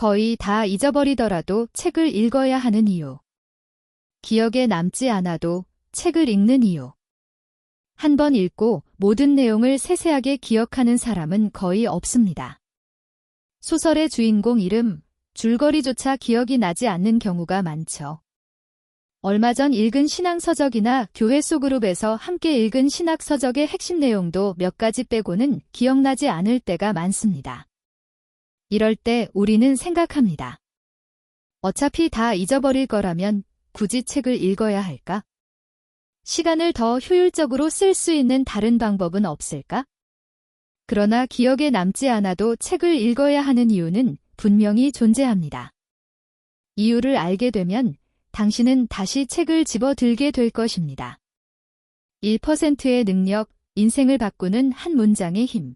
거의 다 잊어버리더라도 책을 읽어야 하는 이유. 기억에 남지 않아도 책을 읽는 이유. 한 번 읽고 모든 내용을 세세하게 기억하는 사람은 거의 없습니다. 소설의 주인공 이름, 줄거리조차 기억이 나지 않는 경우가 많죠. 얼마 전 읽은 신앙서적이나 교회 소그룹에서 함께 읽은 신학서적의 핵심 내용도 몇 가지 빼고는 기억나지 않을 때가 많습니다. 이럴 때 우리는 생각합니다. 어차피 다 잊어버릴 거라면 굳이 책을 읽어야 할까? 시간을 더 효율적으로 쓸 수 있는 다른 방법은 없을까? 그러나 기억에 남지 않아도 책을 읽어야 하는 이유는 분명히 존재합니다. 이유를 알게 되면 당신은 다시 책을 집어들게 될 것입니다. 1%의 능력, 인생을 바꾸는 한 문장의 힘.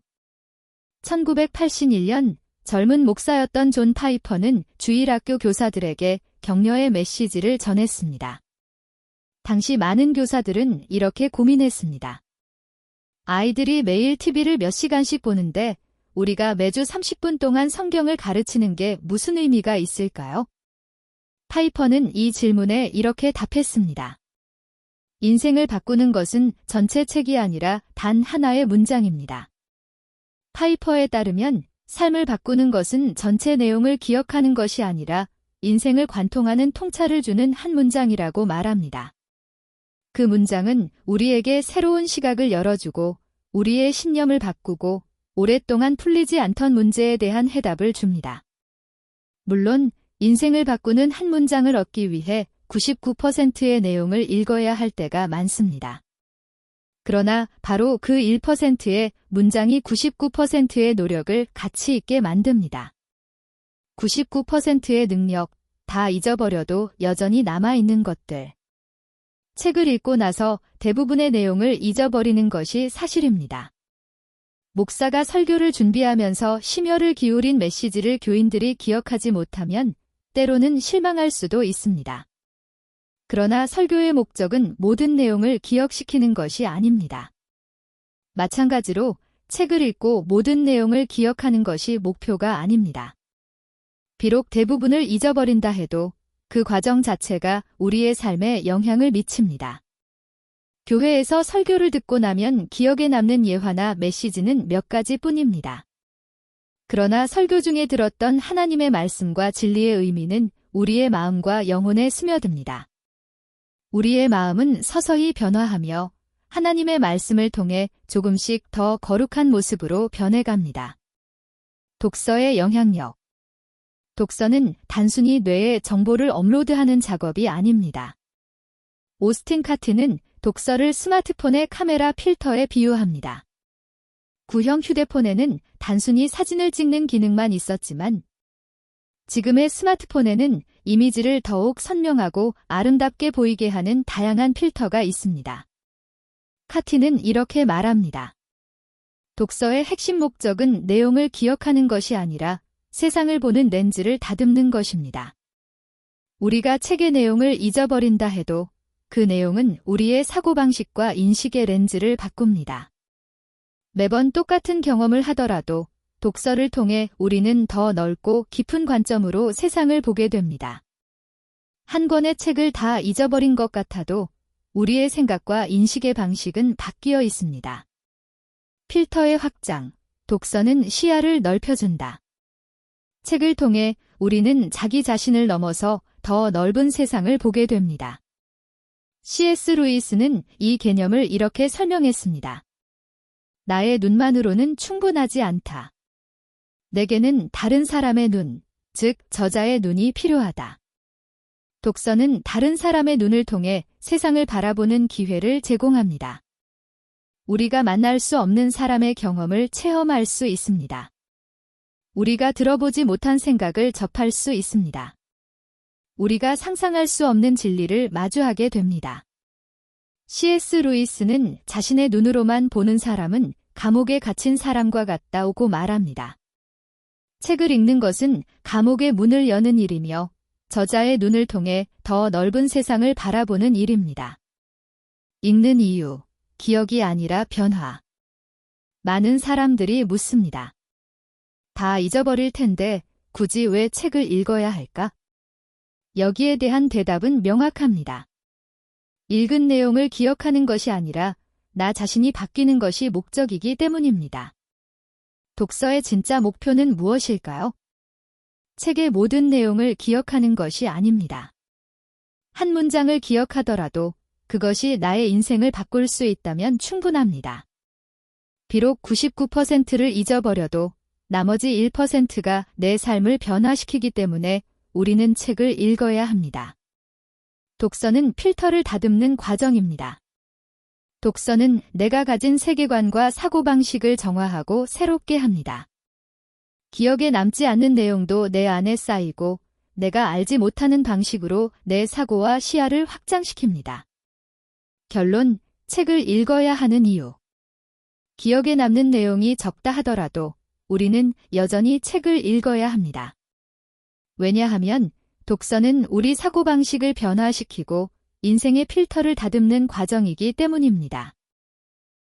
1981년 젊은 목사였던 존 파이퍼는 주일학교 교사들에게 격려의 메시지를 전했습니다. 당시 많은 교사들은 이렇게 고민했습니다. 아이들이 매일 TV를 몇 시간씩 보는데 우리가 매주 30분 동안 성경을 가르치는 게 무슨 의미가 있을까요? 파이퍼는 이 질문에 이렇게 답했습니다. 인생을 바꾸는 것은 전체 책이 아니라 단 하나의 문장입니다. 파이퍼에 따르면 삶을 바꾸는 것은 전체 내용을 기억하는 것이 아니라 인생을 관통하는 통찰을 주는 한 문장이라고 말합니다. 그 문장은 우리에게 새로운 시각을 열어주고 우리의 신념을 바꾸고 오랫동안 풀리지 않던 문제에 대한 해답을 줍니다. 물론 인생을 바꾸는 한 문장을 얻기 위해 99%의 내용을 읽어야 할 때가 많습니다. 그러나 바로 그 1%의 문장이 99%의 노력을 가치 있게 만듭니다. 99%의 능력, 다 잊어버려도 여전히 남아있는 것들. 책을 읽고 나서 대부분의 내용을 잊어버리는 것이 사실입니다. 목사가 설교를 준비하면서 심혈을 기울인 메시지를 교인들이 기억하지 못하면 때로는 실망할 수도 있습니다. 그러나 설교의 목적은 모든 내용을 기억시키는 것이 아닙니다. 마찬가지로 책을 읽고 모든 내용을 기억하는 것이 목표가 아닙니다. 비록 대부분을 잊어버린다 해도 그 과정 자체가 우리의 삶에 영향을 미칩니다. 교회에서 설교를 듣고 나면 기억에 남는 예화나 메시지는 몇 가지 뿐입니다. 그러나 설교 중에 들었던 하나님의 말씀과 진리의 의미는 우리의 마음과 영혼에 스며듭니다. 우리의 마음은 서서히 변화하며 하나님의 말씀을 통해 조금씩 더 거룩한 모습으로 변해갑니다. 독서의 영향력. 독서는 단순히 뇌에 정보를 업로드하는 작업이 아닙니다. 오스틴 카트는 독서를 스마트폰의 카메라 필터에 비유합니다. 구형 휴대폰에는 단순히 사진을 찍는 기능만 있었지만 지금의 스마트폰에는 이미지를 더욱 선명하고 아름답게 보이게 하는 다양한 필터가 있습니다. 카티는 이렇게 말합니다. 독서의 핵심 목적은 내용을 기억하는 것이 아니라 세상을 보는 렌즈를 다듬는 것입니다. 우리가 책의 내용을 잊어버린다 해도 그 내용은 우리의 사고방식과 인식의 렌즈를 바꿉니다. 매번 똑같은 경험을 하더라도 독서를 통해 우리는 더 넓고 깊은 관점으로 세상을 보게 됩니다. 한 권의 책을 다 잊어버린 것 같아도 우리의 생각과 인식의 방식은 바뀌어 있습니다. 필터의 확장, 독서는 시야를 넓혀준다. 책을 통해 우리는 자기 자신을 넘어서 더 넓은 세상을 보게 됩니다. C.S. 루이스는 이 개념을 이렇게 설명했습니다. 나의 눈만으로는 충분하지 않다. 내게는 다른 사람의 눈, 즉 저자의 눈이 필요하다. 독서는 다른 사람의 눈을 통해 세상을 바라보는 기회를 제공합니다. 우리가 만날 수 없는 사람의 경험을 체험할 수 있습니다. 우리가 들어보지 못한 생각을 접할 수 있습니다. 우리가 상상할 수 없는 진리를 마주하게 됩니다. C.S. 루이스는 자신의 눈으로만 보는 사람은 감옥에 갇힌 사람과 같다고 말합니다. 책을 읽는 것은 감옥의 문을 여는 일이며 저자의 눈을 통해 더 넓은 세상을 바라보는 일입니다. 읽는 이유, 기억이 아니라 변화. 많은 사람들이 묻습니다. 다 잊어버릴 텐데 굳이 왜 책을 읽어야 할까? 여기에 대한 대답은 명확합니다. 읽은 내용을 기억하는 것이 아니라 나 자신이 바뀌는 것이 목적이기 때문입니다. 독서의 진짜 목표는 무엇일까요? 책의 모든 내용을 기억하는 것이 아닙니다. 한 문장을 기억하더라도 그것이 나의 인생을 바꿀 수 있다면 충분합니다. 비록 99%를 잊어버려도 나머지 1%가 내 삶을 변화시키기 때문에 우리는 책을 읽어야 합니다. 독서는 필터를 다듬는 과정입니다. 독서는 내가 가진 세계관과 사고방식을 정화하고 새롭게 합니다. 기억에 남지 않는 내용도 내 안에 쌓이고 내가 알지 못하는 방식으로 내 사고와 시야를 확장시킵니다. 결론, 책을 읽어야 하는 이유. 기억에 남는 내용이 적다 하더라도 우리는 여전히 책을 읽어야 합니다. 왜냐하면 독서는 우리 사고방식을 변화시키고 인생의 필터를 다듬는 과정이기 때문입니다.